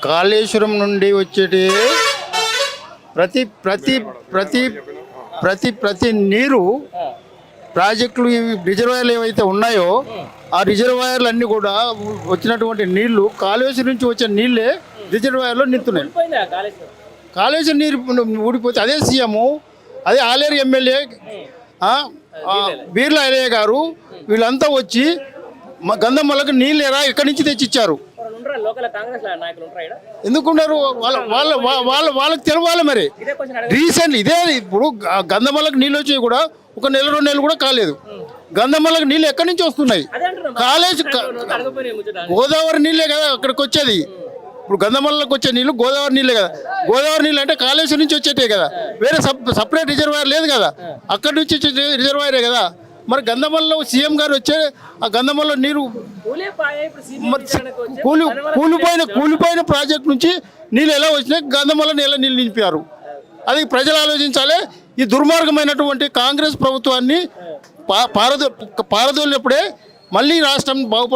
కాళేశ్వరం నుండి వచ్చేటి ప్రతి ప్రతి ప్రతి ప్రతి ప్రతి నీరు ప్రాజెక్టులు రిజర్వాయర్లు ఏవైతే ఉన్నాయో ఆ రిజర్వాయర్లు అన్నీ కూడా వచ్చినటువంటి నీళ్లు కాళేశ్వరం నుంచి వచ్చే నీళ్ళే రిజర్వాయర్లో నింతున్నాయి. కాళేశ్వరం నీరు ఊడిపోతే అదే సీఎం, అదే ఆలేరు ఎమ్మెల్యే బీర్లా ఎలయ్య గారు వీళ్ళంతా వచ్చి గంధమల్లకు నీళ్ళు ఎక్కడి నుంచి తెచ్చిచ్చారు. ఎందుకున్నారు? వాళ్ళకి తెలవాలి. మరి రీసెంట్ ఇదే ఇప్పుడు గంధమల్లకు నీళ్ళు వచ్చి కూడా ఒక నెల 2 నెలలు కూడా కాలేదు. గంధమల్లకు నీళ్ళు ఎక్కడి నుంచి వస్తున్నాయి? కాలేజ్ గోదావరి నీళ్ళే కదా అక్కడికి వచ్చేది. ఇప్పుడు గంధమల్లకు వచ్చే నీళ్ళు గోదావరి నీళ్ళే కదా. గోదావరి నీళ్ళు అంటే కాళేశ్వరం నుంచి వచ్చేటే కదా, వేరే సపరేట్ రిజర్వాయర్ లేదు కదా, అక్కడి నుంచి వచ్చే రిజర్వాయరే కదా. మరి గంధమల్లో సీఎం గారు వచ్చే ఆ గంధమల్లో నీరు కూలిపోయిన ప్రాజెక్ట్ నుంచి నీళ్ళు ఎలా వచ్చినాయి, గంధమల్ల ఎలా నీళ్ళు నింపారు? అది ప్రజలు ఆలోచించాలి. ఈ దుర్మార్గమైనటువంటి కాంగ్రెస్ ప్రభుత్వాన్ని పారదోలినప్పుడే మళ్ళీ రాష్ట్రం బాగుపడుతుంది.